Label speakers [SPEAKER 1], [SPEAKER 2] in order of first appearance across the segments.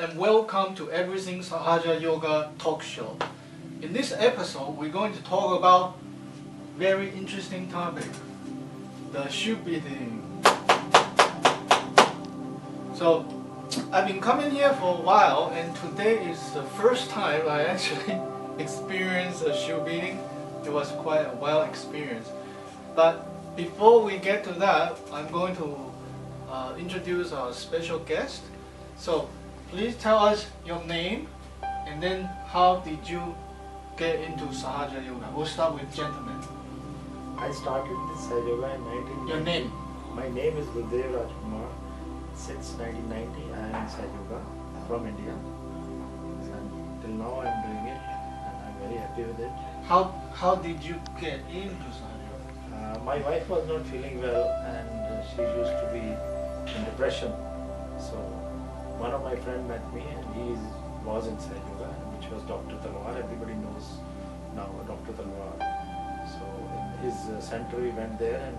[SPEAKER 1] and welcome to Everything Sahaja Yoga talk show. In this episode, we're going to talk about very interesting topic, the shoe beating. So, I've been coming here for a while, and today is the first time I actually experienced a shoe beating. It was quite a wild experience. But before we get to that, I'm going to introduce our special guest. So please tell us your name and then how did you get into Sahaja Yoga. We'll start with gentlemen.
[SPEAKER 2] I started this Sahaja Yoga in 1990.
[SPEAKER 1] Your name?
[SPEAKER 2] My name is Gurudev Rajkumar. Since 1990 I am in Sahaja Yoga from India. And till now I am doing it and I am very happy with it.
[SPEAKER 1] How did you get into Sahaja Yoga?
[SPEAKER 2] My wife was not feeling well and she used to be in depression. So one of my friends met me and he was in Sahaja Yoga, which was Dr. Talwar. Everybody knows now Dr. Talwar. So in his center we went there and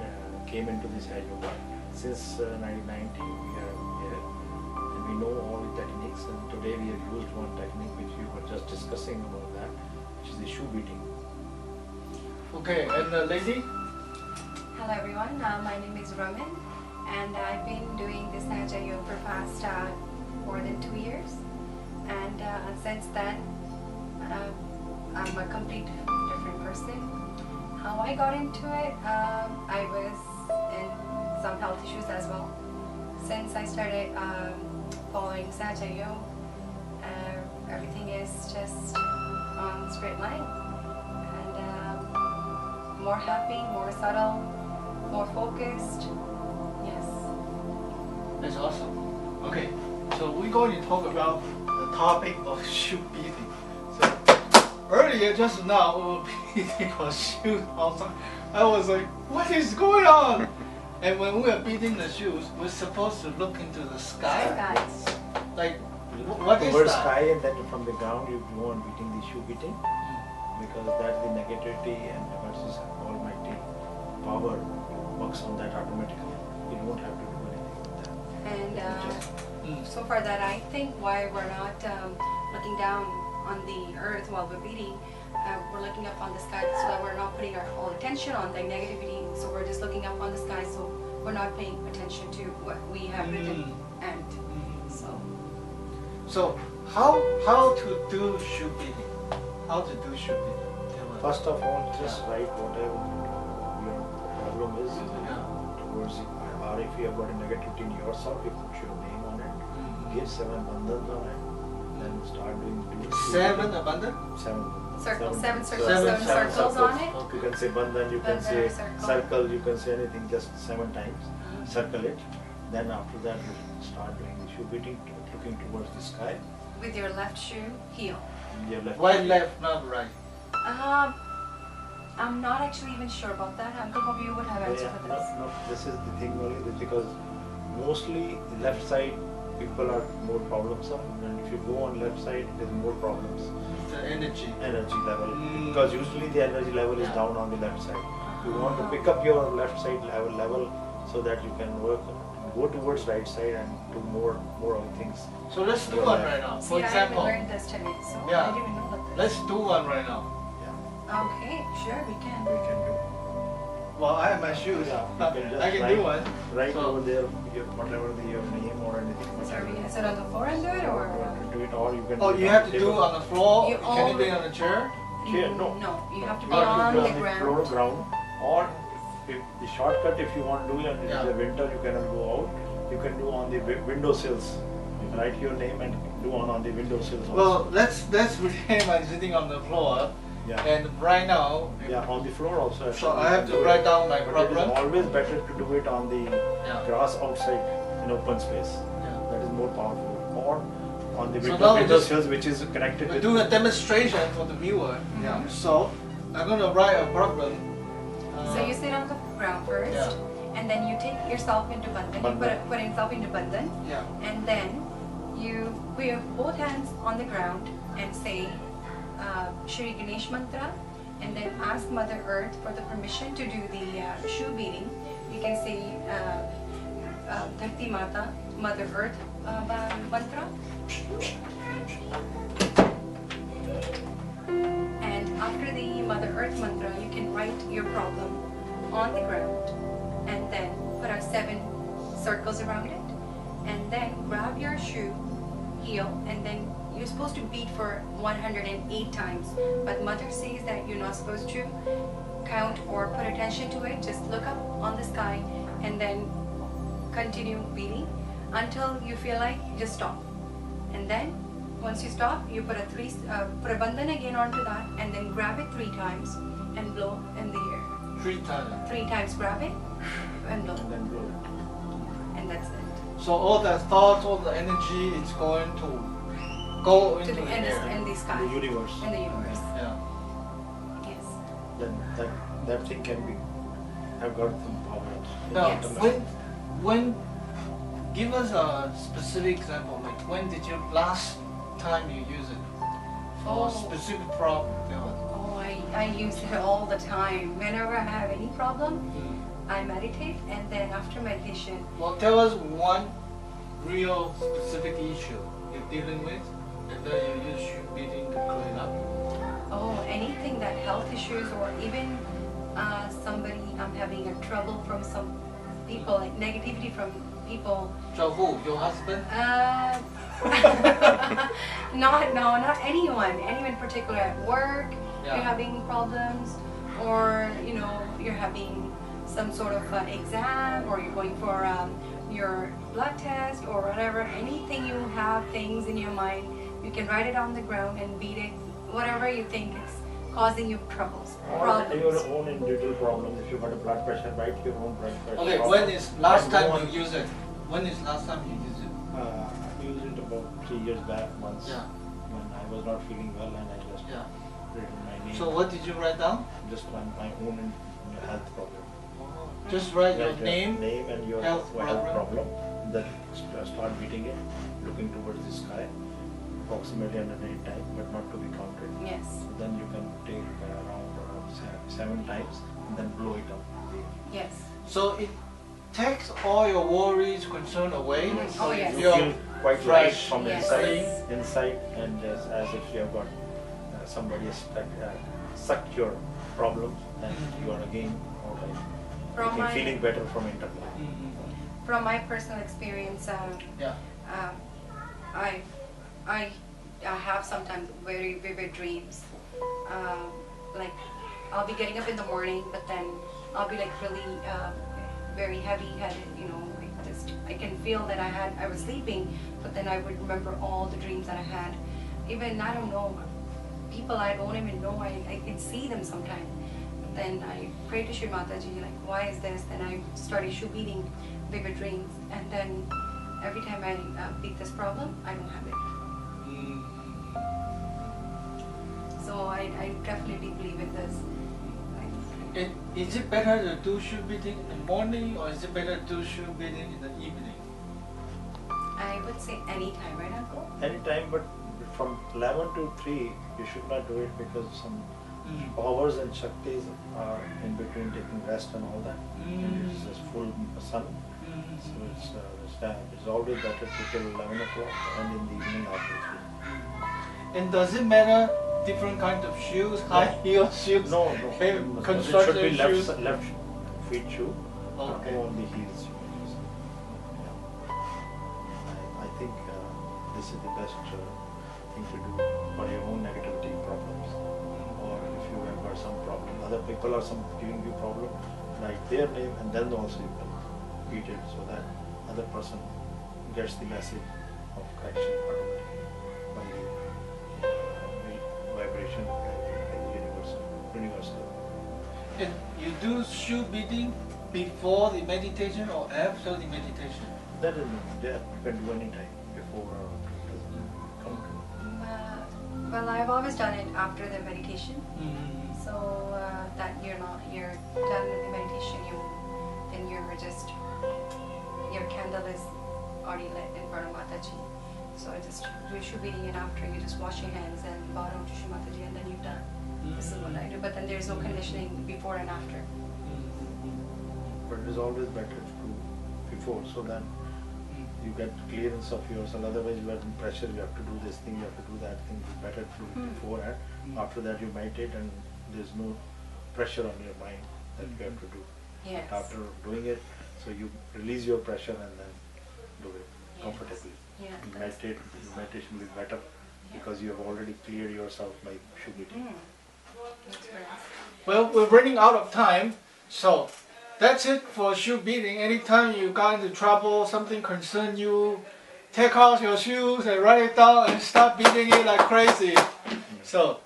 [SPEAKER 2] came into this Sahaja Yoga. Since 1990 we are here and we know all the techniques, and today we have used one technique which we were just discussing about that, which is the shoe beating.
[SPEAKER 1] Okay, and the lady?
[SPEAKER 3] Hello everyone, my name is Raman and I've been doing this Sahaja Yoga for past more than 2 years, and since then I'm a complete different person. How I got into it, I was in some health issues as well. Since I started following Sahaja Yoga, everything is just on straight line, and more happy, more subtle, more focused. Yes.
[SPEAKER 1] That's awesome. Okay, so we're going to talk about the topic of shoe beating. So earlier, just now, we were beating our shoes outside. I was like, what is going on? And when we are beating the shoes, we're supposed to look into the sky. Like, what is
[SPEAKER 2] Over
[SPEAKER 1] that?
[SPEAKER 2] sky, and then from the ground you go on beating the shoe beating, because that's the negativity and versus almighty power works on that automatically. You don't have to do anything with that.
[SPEAKER 3] And so for that, I think why we're not looking down on the earth while we're beating, we're looking up on the sky so that we're not putting our whole attention on the negativity. So we're just looking up on the sky, so we're not paying attention to what we have written. And
[SPEAKER 1] So how to do shoe beating? How to do shoe beating?
[SPEAKER 2] First of all, just write whatever your problem is towards it. Or if you have got a negativity in yourself, you put your name on it, give 7 bandhans on it, then start doing
[SPEAKER 1] 7 abundant?
[SPEAKER 2] 7
[SPEAKER 3] circles,
[SPEAKER 2] seven
[SPEAKER 3] 7 circles on it.
[SPEAKER 2] You can say bandhan, you can say circle, you can say anything, just 7 times. Circle it. Then after that, you start doing the shoe beating, looking towards the sky.
[SPEAKER 3] With your left shoe heel.
[SPEAKER 2] Your left
[SPEAKER 1] Why left, not right?
[SPEAKER 3] I'm not actually even sure about that. Uncle Bobby, you would have answer for this.
[SPEAKER 2] No, this is the thing only, because mostly the left side people are more problemsome, and if you go on left side, there's more problems.
[SPEAKER 1] The energy
[SPEAKER 2] Level, because usually the energy level is down on the left side. You want to pick up your left side level so that you can go towards right side and do more of things.
[SPEAKER 1] So let's do one right now. For
[SPEAKER 3] See,
[SPEAKER 1] example,
[SPEAKER 3] I haven't learned this today, so
[SPEAKER 1] Yeah.
[SPEAKER 3] I didn't even know about this.
[SPEAKER 1] let's do one right now.
[SPEAKER 3] Okay, sure, we can.
[SPEAKER 2] We can do.
[SPEAKER 1] Well, I have my shoes.
[SPEAKER 2] Yeah, you can just
[SPEAKER 1] I can
[SPEAKER 2] write,
[SPEAKER 1] do one.
[SPEAKER 2] Right
[SPEAKER 1] So-
[SPEAKER 2] over there, whatever your name or anything.
[SPEAKER 3] Sorry, is it on the floor and do it, or?
[SPEAKER 2] Do it, or you can.
[SPEAKER 1] Oh,
[SPEAKER 2] do
[SPEAKER 1] you
[SPEAKER 2] it
[SPEAKER 1] have
[SPEAKER 2] on
[SPEAKER 1] to
[SPEAKER 2] the
[SPEAKER 1] do it
[SPEAKER 2] table.
[SPEAKER 1] on the floor?
[SPEAKER 3] You
[SPEAKER 1] Can it be
[SPEAKER 3] only-
[SPEAKER 1] on a chair?
[SPEAKER 2] Chair, no.
[SPEAKER 3] No, you have to be
[SPEAKER 2] You have
[SPEAKER 3] on
[SPEAKER 2] to
[SPEAKER 3] the
[SPEAKER 2] do
[SPEAKER 3] ground.
[SPEAKER 2] ground, or if the shortcut, if you want to do it, and
[SPEAKER 1] Yeah.
[SPEAKER 2] in the winter you cannot go out, you can do on the window sills. You can write your name and do on the window sills also.
[SPEAKER 1] Well, let's pretend I'm sitting on the floor,
[SPEAKER 2] Yeah.
[SPEAKER 1] and right now,
[SPEAKER 2] Yeah, on the floor also.
[SPEAKER 1] so I have to write down my
[SPEAKER 2] But it
[SPEAKER 1] problem.
[SPEAKER 2] is always better to do it on the
[SPEAKER 1] Yeah.
[SPEAKER 2] grass outside in open space.
[SPEAKER 1] Yeah.
[SPEAKER 2] That is more powerful. Or on the
[SPEAKER 1] So
[SPEAKER 2] window,
[SPEAKER 1] now we
[SPEAKER 2] window
[SPEAKER 1] just-
[SPEAKER 2] sills, which is connected
[SPEAKER 1] We're
[SPEAKER 2] with.
[SPEAKER 1] doing a demonstration for the viewer. Yeah. So I'm gonna write a problem.
[SPEAKER 3] So you sit on the ground first,
[SPEAKER 1] Yeah.
[SPEAKER 3] and then you take yourself into bandhan. You put yourself into bandhan,
[SPEAKER 1] Yeah.
[SPEAKER 3] and then you put your both hands on the ground and say Shri Ganesh mantra, and then ask Mother Earth for the permission to do the shoe beating. You can say Dharti Mata, Mother Earth mantra, earth mantra, you can write your problem on the ground and then put a 7 circles around it, and then grab your shoe heel, and then you're supposed to beat for 108 times. But mother says that you're not supposed to count or put attention to it. Just look up on the sky and then continue beating until you feel like you just stop. And then once you stop, you put a bandhan again onto that, and then grab it 3 times and blow in the air.
[SPEAKER 1] 3 times.
[SPEAKER 3] 3 times grab it and blow.
[SPEAKER 2] And then blow it.
[SPEAKER 3] And that's it.
[SPEAKER 1] So all the thoughts, all the energy is going to go into
[SPEAKER 3] To the
[SPEAKER 1] the
[SPEAKER 3] end
[SPEAKER 1] air.
[SPEAKER 3] in the sky.
[SPEAKER 2] The universe.
[SPEAKER 3] In the universe.
[SPEAKER 1] Yeah.
[SPEAKER 3] Yes.
[SPEAKER 2] Then that thing can be have got some power.
[SPEAKER 1] Now,
[SPEAKER 3] Yes.
[SPEAKER 1] when give us a specific example. Like when did you last time you use it for a
[SPEAKER 3] Oh.
[SPEAKER 1] specific problem? Tell us.
[SPEAKER 3] Oh, I use it all the time. Whenever I have any problem, I meditate, and then after meditation,
[SPEAKER 1] Well, tell us one real specific issue you're dealing with, and then you use shoe beating to clean up.
[SPEAKER 3] anything that health issues, or even somebody I'm having a trouble from some people, like negativity from people.
[SPEAKER 1] So who? Your husband?
[SPEAKER 3] Not anyone particular at work.
[SPEAKER 1] Yeah.
[SPEAKER 3] You're having problems, or you're having some sort of exam, or you're going for your blood test or whatever. Anything you have things in your mind, you can write it on the ground and beat it. Whatever you think is causing you troubles.
[SPEAKER 2] Or your own individual problem. If you got a blood pressure, write your own blood pressure.
[SPEAKER 1] Okay,
[SPEAKER 2] problem.
[SPEAKER 1] when is last
[SPEAKER 2] And
[SPEAKER 1] time
[SPEAKER 2] go on.
[SPEAKER 1] you use it? When is last time you use it?
[SPEAKER 2] I used it about 3 years back once
[SPEAKER 1] Yeah.
[SPEAKER 2] when I was not feeling well, and I just
[SPEAKER 1] Yeah.
[SPEAKER 2] written my name.
[SPEAKER 1] So what did you write down?
[SPEAKER 2] Just my own health problem.
[SPEAKER 1] Just write your
[SPEAKER 2] Write
[SPEAKER 1] name.
[SPEAKER 2] and your
[SPEAKER 1] health
[SPEAKER 2] problem. Then start beating it, looking towards the sky, approximately 108 times, but not to be counted.
[SPEAKER 3] Yes.
[SPEAKER 2] So then you can take around 7 times and then blow it up.
[SPEAKER 3] Yes.
[SPEAKER 1] So it takes all your worries, concern away.
[SPEAKER 3] Mm.
[SPEAKER 1] So
[SPEAKER 3] Oh,
[SPEAKER 1] you
[SPEAKER 3] yes.
[SPEAKER 2] You
[SPEAKER 1] feel
[SPEAKER 2] feel quite light
[SPEAKER 1] fresh.
[SPEAKER 2] from
[SPEAKER 3] Yes.
[SPEAKER 2] inside, and as if you have got somebody has sucked your problems, and you are again all right.
[SPEAKER 3] From
[SPEAKER 2] You're
[SPEAKER 3] my
[SPEAKER 2] feeling better from internally.
[SPEAKER 1] Mhm.
[SPEAKER 3] from my personal experience,
[SPEAKER 1] Yeah.
[SPEAKER 3] I have sometimes very vivid dreams. Like I'll be getting up in the morning, but then I'll be like really very heavy-headed. I can feel that I was sleeping, but then I would remember all the dreams that I had. Even I don't know people I don't even know. I can see them sometimes. Then I pray to Shri Mataji, like, why is this? Then I started issue beating vivid dreams, and then every time I beat this problem, I don't have it. So I definitely believe in this.
[SPEAKER 1] Is it better to do shoe beating in the morning, or is it better to do shoe beating in the evening?
[SPEAKER 3] I would say anytime, right, Uncle?
[SPEAKER 2] Anytime, but from 11 to 3, you should not do it because some powers and shaktis are in between taking rest and all that. And it's just full sun. So it's always better to till 11 o'clock and in the evening after 3.
[SPEAKER 1] And does it matter different kinds of shoes, high heel shoes?
[SPEAKER 2] No.
[SPEAKER 1] Hey,
[SPEAKER 2] It should
[SPEAKER 1] construction
[SPEAKER 2] be
[SPEAKER 1] shoes.
[SPEAKER 2] left feet shoe,
[SPEAKER 1] Okay.
[SPEAKER 2] or only heels. Yeah. I think this is the best thing to do for your own negativity problems. Or if you have got some problem, other people are giving you problem, write their name and then also you can beat it so that other person gets the message of correction automatically by the vibration and the universal.
[SPEAKER 1] And you do shoe beating before the meditation or after the meditation?
[SPEAKER 2] That is there. You can do any time before or after. It doesn't count.
[SPEAKER 3] Well, I've always done it after the meditation. So that you're done with the meditation, then you're just, your candle is already lit in front of Mataji. So I just do shoe beating, and after you just wash your hands and bow down to Shri Mataji, and then you're done. This is what I do. But then there's no conditioning before and after.
[SPEAKER 2] But it is always better to do before, so that you get clearance of yourself. Otherwise you are in pressure, you have to do this thing, you have to do that thing. It's better to do it beforehand. After that you meditate and there's no pressure on your mind that you have to do.
[SPEAKER 3] Yes.
[SPEAKER 2] But after doing it, so you release your pressure and then do it comfortably.
[SPEAKER 3] Yeah.
[SPEAKER 2] Meditation will be better because you have already cleared yourself by shoe beating.
[SPEAKER 3] That's right.
[SPEAKER 1] Well, we're running out of time, so that's it for shoe beating. Anytime you got into trouble, something concern you, take out your shoes and write it down and start beating it like crazy. So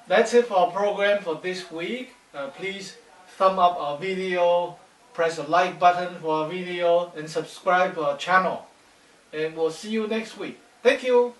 [SPEAKER 1] that's it for our program for this week. Please thumb up our video, press the like button for our video, and subscribe to our channel. And we'll see you next week. Thank you.